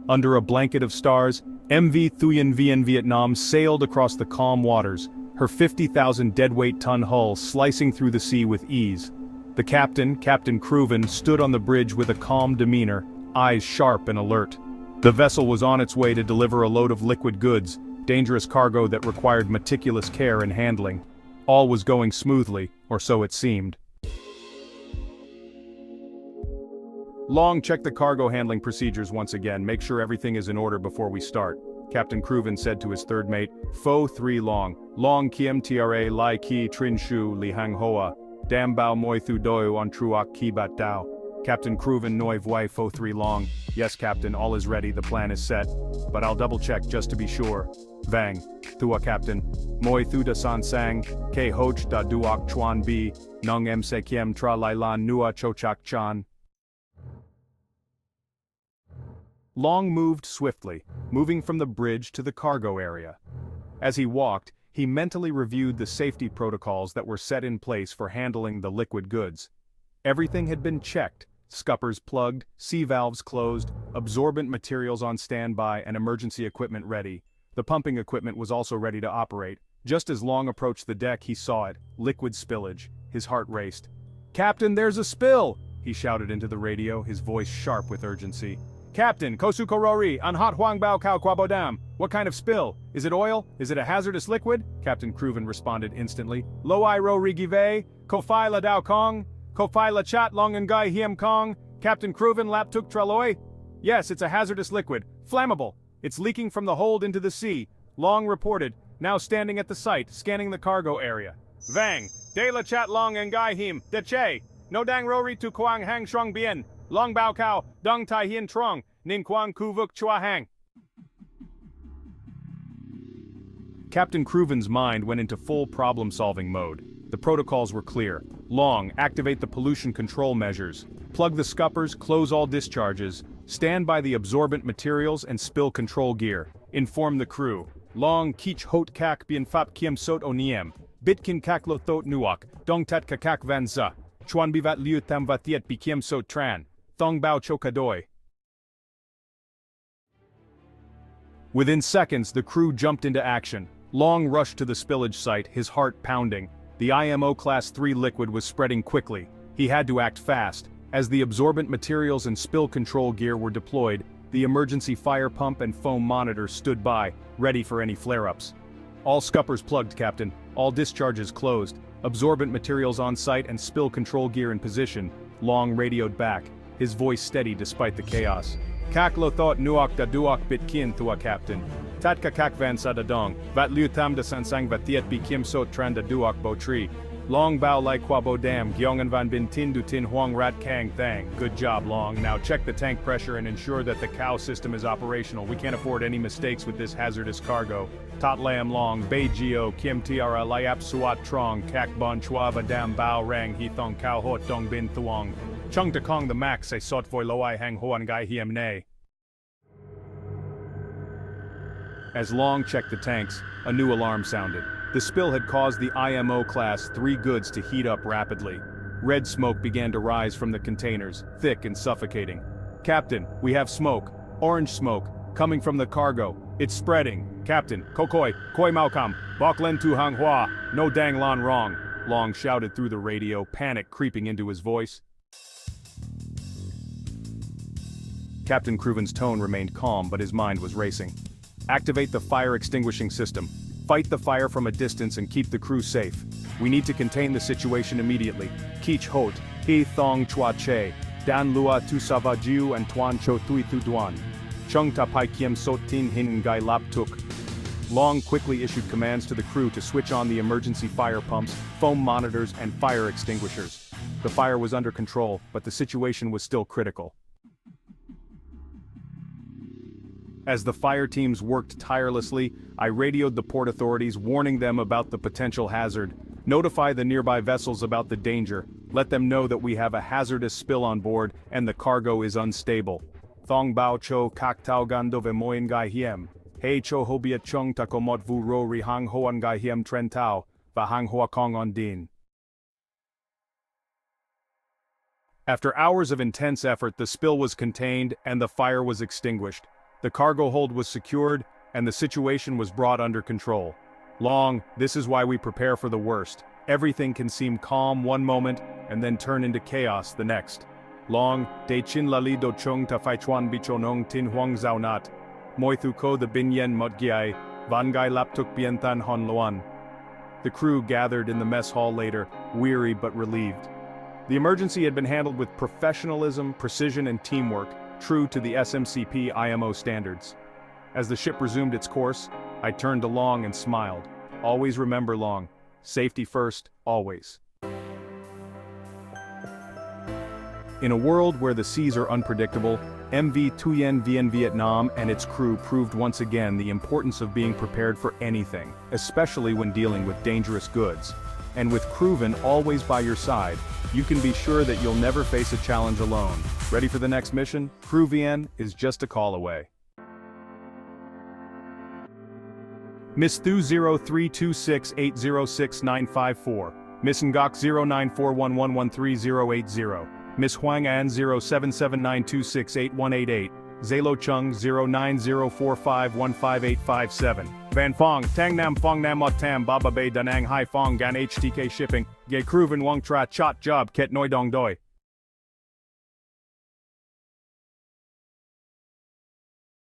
Under a blanket of stars, MV Thuyền Viên Việt Nam sailed across the calm waters, her 50,000 deadweight-ton hull slicing through the sea with ease. The captain, Captain Crewvn, stood on the bridge with a calm demeanor, eyes sharp and alert. The vessel was on its way to deliver a load of liquid goods, dangerous cargo that required meticulous care and handling. All was going smoothly, or so it seemed. Long, check the cargo handling procedures once again, make sure everything is in order before we start, Captain Crewvn said to his third mate. Fo 3 Long. Long kiem tra lai ki trin shu li hang hoa. Dam bao moi thu doi on truak ki bat dao. Captain Crewvn noi voi Fo 3 Long. Yes, Captain, all is ready, the plan is set. But I'll double check just to be sure. Vang. Thua Captain. Moi thu da san sang. Ke hoch da duak chuan bi. Nung em se kiem tra lai lan nua chochak chan. Long moved swiftly, moving from the bridge to the cargo area. As he walked, he mentally reviewed the safety protocols that were set in place for handling the liquid goods. Everything had been checked, scuppers plugged, sea valves closed, absorbent materials on standby and emergency equipment ready. The pumping equipment was also ready to operate. Just as Long approached the deck he saw it, liquid spillage. His heart raced. "Captain, there's a spill!" he shouted into the radio, his voice sharp with urgency. "Captain, Kosu Korori, on hot Huang Bao Kao Kwabodam. What kind of spill? Is it oil? Is it a hazardous liquid?" Captain Crewvn responded instantly. "Lo I ro rigive, Kofai la Dao Kong, Kofai la Chat Long and Gai Hiem Kong, Captain Crewvn Lap Tuk Traloi?" "Yes, it's a hazardous liquid. Flammable. It's leaking from the hold into the sea," Long reported, now standing at the site, scanning the cargo area. "Vang, De la Chat Long and Gai Hiem, De Che, No Dang Rori Tu Kuang Hang Shrong Bien, Long Bao Kao, Dong Tai Hien Trong, Nin Quang Kuvuk Chua Hang." Captain Crewvn's mind went into full problem-solving mode. The protocols were clear. Long, activate the pollution control measures. Plug the scuppers, close all discharges. Stand by the absorbent materials and spill control gear. Inform the crew. Long, kich hot kak bien fap kiem sot oniem. Bitkin kak lo thot nuak, dong tat kakak van za. Chuan bivat liu tam vatiet bi kiem sot tran. Thong bao chokadoi. Within seconds, the crew jumped into action. Long rushed to the spillage site, his heart pounding. The IMO Class 3 liquid was spreading quickly. He had to act fast. As the absorbent materials and spill control gear were deployed, the emergency fire pump and foam monitor stood by, ready for any flare-ups. "All scuppers plugged, Captain. All discharges closed. Absorbent materials on site and spill control gear in position," Long radioed back, his voice steady despite the chaos. "Kak lo thought nuak da duak bit kin thua Captain. Tat kakak van sa da dong, vat liu tam da sansang vatiet bi kim so tran da duak bo tri. Long bao lai kwa bo dam gyongan van bin tin du tin huang rat kang thang." "Good job, Long. Now check the tank pressure and ensure that the cow system is operational. We can't afford any mistakes with this hazardous cargo." "Tot lam Long, bei geo, kim tiara liap suat trong, kak bon chua va dam bao rang he thong cow hot dong bin thuong. Chung da kong the max say sot voi lo I hang hoan gai hiem ne." As Long checked the tanks, a new alarm sounded. The spill had caused the IMO Class 3 goods to heat up rapidly. Red smoke began to rise from the containers, thick and suffocating. "Captain, we have smoke. Orange smoke, coming from the cargo. It's spreading. Captain, kokoi, koi maokam, bok len tu hang hua, no dang lan wrong," Long shouted through the radio, panic creeping into his voice. Captain Crewvn's tone remained calm, but his mind was racing. "Activate the fire extinguishing system. Fight the fire from a distance and keep the crew safe. We need to contain the situation immediately. Kich hot, he thong chua che, dan lua tu sava jiu and tuan cho thui thu duan. Chung ta pai kiem sot tin hin gai lap tuk." Long quickly issued commands to the crew to switch on the emergency fire pumps, foam monitors, and fire extinguishers. The fire was under control, but the situation was still critical. As the fire teams worked tirelessly, I radioed the port authorities warning them about the potential hazard. "Notify the nearby vessels about the danger. Let them know that we have a hazardous spill on board and the cargo is unstable. Thong bao cho kak tau gando ve moin gai hiem. Hei cho hobiat chung takomot vu ro ri hang hoan gai hiem tren tau, va hang hoa kong on din." After hours of intense effort, the spill was contained and the fire was extinguished. The cargo hold was secured, and the situation was brought under control. Long, this is why we prepare for the worst. Everything can seem calm one moment, and then turn into chaos the next. Long, de chin lali do chung ta fai chuan bichonong tin huang zao nat. Moi thu ko the binyen mot giai, van gai lap tuk bien tan hon loan. The crew gathered in the mess hall later, weary but relieved. The emergency had been handled with professionalism, precision, and teamwork, true to the SMCP IMO standards. As the ship resumed its course, I turned to Long and smiled. Always remember, Long. Safety first, always. In a world where the seas are unpredictable, MV Thuyền Viên Việt Nam and its crew proved once again the importance of being prepared for anything, especially when dealing with dangerous goods. And with Crewvn always by your side, you can be sure that you'll never face a challenge alone. Ready for the next mission? Crewvn is just a call away. Miss Thu 0326806954. Miss Ngok 0941113080. Miss Hoàng Anh 0779268188. Zalo Chung 0904515857. Van Phong, Tang Nam Phong Nam Mot Tam Baba Bay Danang Hai Phong Gan HTK Shipping. Ge Crewvn Wang Tra Chot Job Ket Noi Dong Doi.